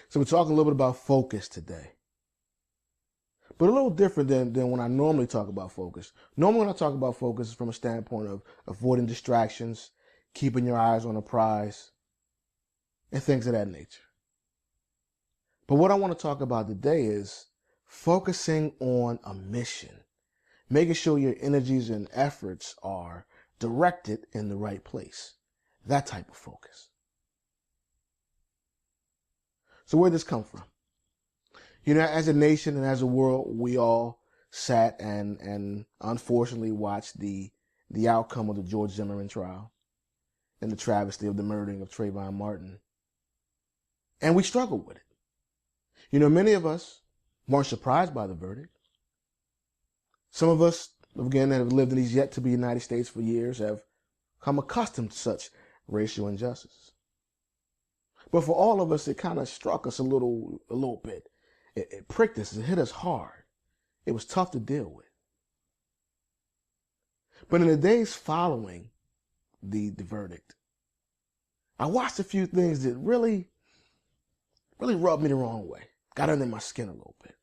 So we're talking a little bit about focus today. But a little different than when I normally talk about focus. Normally when I talk about focus, it's from a standpoint of avoiding distractions, keeping your eyes on a prize, and things of that nature. But what I want to talk about today is focusing on a mission, making sure your energies and efforts are directed in the right place. That type of focus. So where did this come from? You know, as a nation and as a world, we all sat and unfortunately watched the outcome of the George Zimmerman trial and the travesty of the murdering of Trayvon Martin. And we struggled with it. You know, many of us weren't surprised by the verdict. Some of us, again, that have lived in these yet to be United States for years have come accustomed to such racial injustice. But for all of us, it kind of struck us a little bit. It pricked us. It hit us hard. It was tough to deal with. But in the days following the verdict, I watched a few things that really rubbed me the wrong way. Got under my skin a little bit.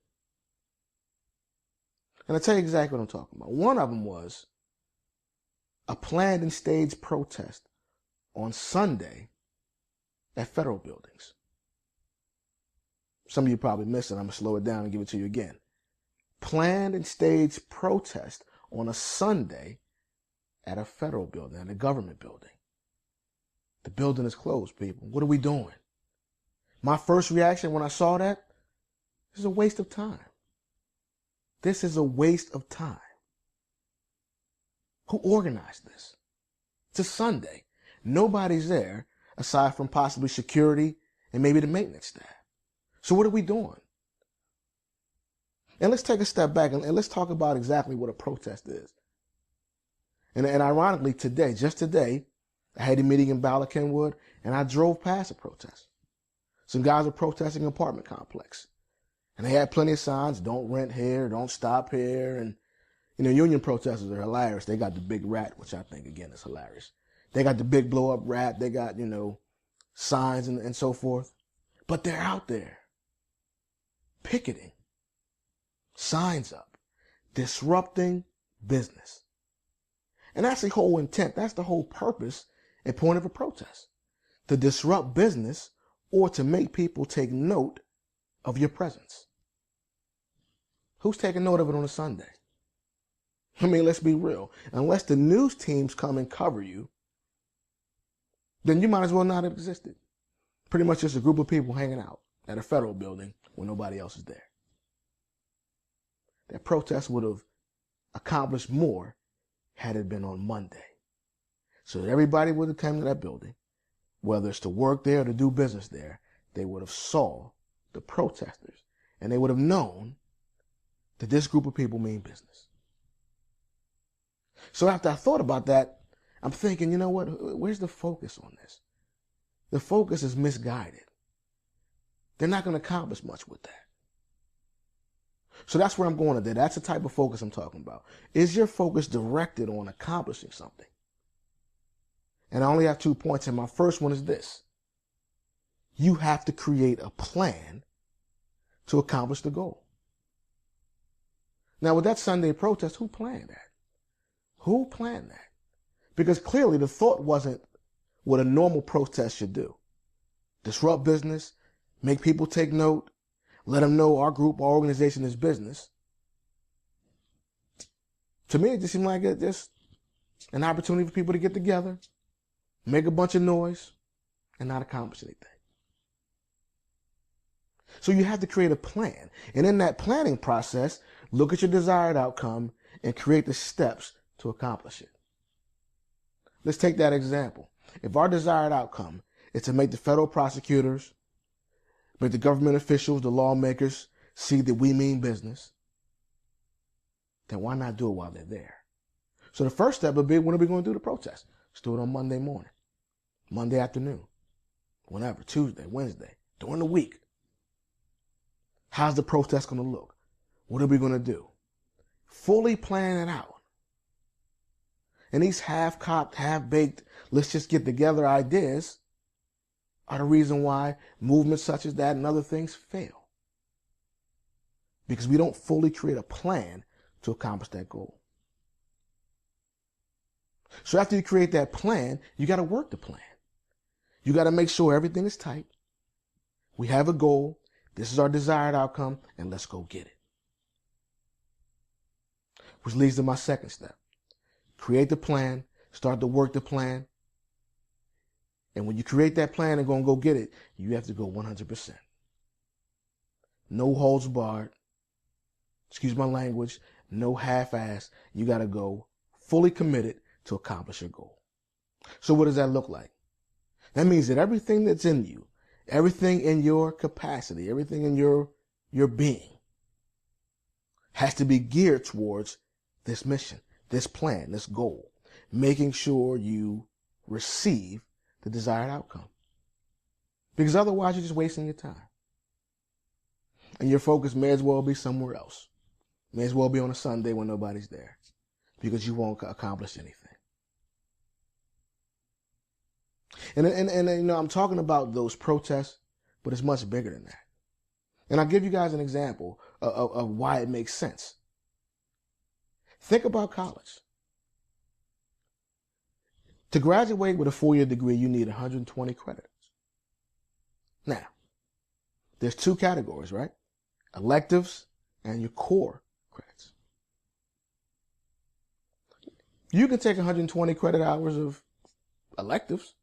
And I'll tell you exactly what I'm talking about. One of them was a planned and staged protest on Sunday at federal buildings. Some of you probably missed it. I'm going to slow it down and give it to you again. Planned and staged protest on a Sunday at a federal building, at a government building. The building is closed, people. What are we doing? My first reaction when I saw that, this is a waste of time. This is a waste of time. Who organized this? It's a Sunday. Nobody's there aside from possibly security and maybe the maintenance staff. So what are we doing? And let's take a step back and let's talk about exactly what a protest is. And ironically, just today, I had a meeting in Bala Kenwood and I drove past a protest. Some guys were protesting an apartment complex. And they had plenty of signs, don't rent here, don't stop here. And, you know, union protesters are hilarious. They got the big rat, which I think, again, is hilarious. They got the big blow-up rat. They got, you know, signs and so forth. But they're out there picketing, signs up, disrupting business. And that's the whole intent. That's the whole purpose and point of a protest. To disrupt business or to make people take note of your presence. Who's taking note of it on a Sunday? I mean, let's be real. Unless the news teams come and cover you, then you might as well not have existed. Pretty much just a group of people hanging out at a federal building when nobody else is there. That protest would have accomplished more had it been on Monday. So that everybody would have come to that building, whether it's to work there or to do business there, they would have saw the protesters and they would have known that this group of people mean business. So after I thought about that, I'm thinking, you know what? Where's the focus on this? The focus is misguided. They're not going to accomplish much with that. So that's where I'm going today. That's the type of focus I'm talking about. Is your focus directed on accomplishing something? And I only have 2 points, and my first one is this. You have to create a plan to accomplish the goal. Now, with that Sunday protest, who planned that? Who planned that? Because clearly the thought wasn't what a normal protest should do. Disrupt business, make people take note, let them know our group, our organization is business. To me, it just seemed like just an opportunity for people to get together, make a bunch of noise, and not accomplish anything. So you have to create a plan. And in that planning process, look at your desired outcome and create the steps to accomplish it. Let's take that example. If our desired outcome is to make the federal prosecutors, make the government officials, the lawmakers see that we mean business, then why not do it while they're there? So the first step would be, when are we going to do the protest? Let's do it on Monday morning, Monday afternoon, whenever, Tuesday, Wednesday, during the week. How's the protest going to look? What are we going to do? Fully plan it out. And these half-cocked, half-baked, let's just get together ideas are the reason why movements such as that and other things fail. Because we don't fully create a plan to accomplish that goal. So after you create that plan, you got to work the plan. You got to make sure everything is tight. We have a goal. This is our desired outcome, and let's go get it. Which leads to my second step. Create the plan, start to work the plan. And when you create that plan and go get it, you have to go 100%. No holds barred. Excuse my language. No half-ass. You got to go fully committed to accomplish your goal. So what does that look like? That means that everything that's in you, everything in your capacity, everything in your being has to be geared towards this mission, this plan, this goal, making sure you receive the desired outcome. Because otherwise you're just wasting your time. And your focus may as well be somewhere else. May as well be on a Sunday when nobody's there, because you won't accomplish anything. And you know, I'm talking about those protests, but it's much bigger than that. And I'll give you guys an example of why it makes sense. Think about college. To graduate with a 4-year degree, you need 120 credits. Now, there's two categories, right? Electives and your core credits. You can take 120 credit hours of electives,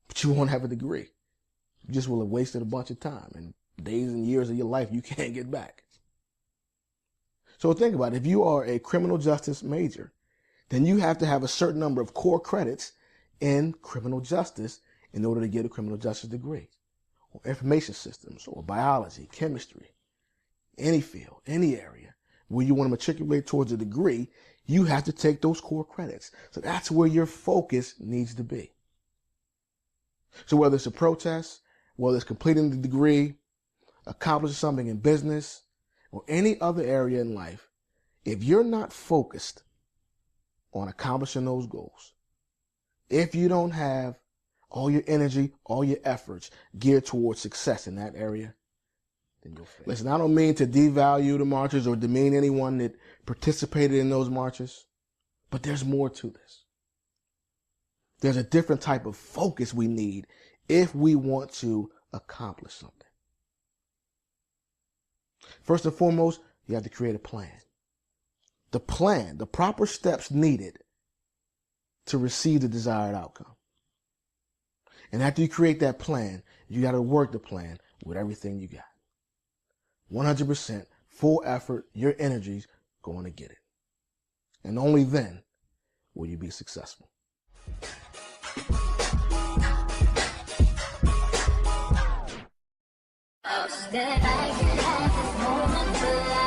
but you won't have a degree. You just will have wasted a bunch of time and days and years of your life you can't get back. So think about it. If you are a criminal justice major, then you have to have a certain number of core credits in criminal justice in order to get a criminal justice degree, or information systems, or biology, chemistry, any field, any area where you want to matriculate towards a degree, you have to take those core credits. So that's where your focus needs to be. So whether it's a protest, whether it's completing the degree, accomplishing something in business, or any other area in life, if you're not focused on accomplishing those goals, if you don't have all your energy, all your efforts geared towards success in that area, then you'll fail. Listen, I don't mean to devalue the marchers or demean anyone that participated in those marches, but there's more to this. There's a different type of focus we need if we want to accomplish something. First and foremost, you have to create a plan. The plan, the proper steps needed to receive the desired outcome. And after you create that plan, you got to work the plan with everything you got. 100%, full effort, your energy's going to get it. And only then will you be successful. That I can have this moment till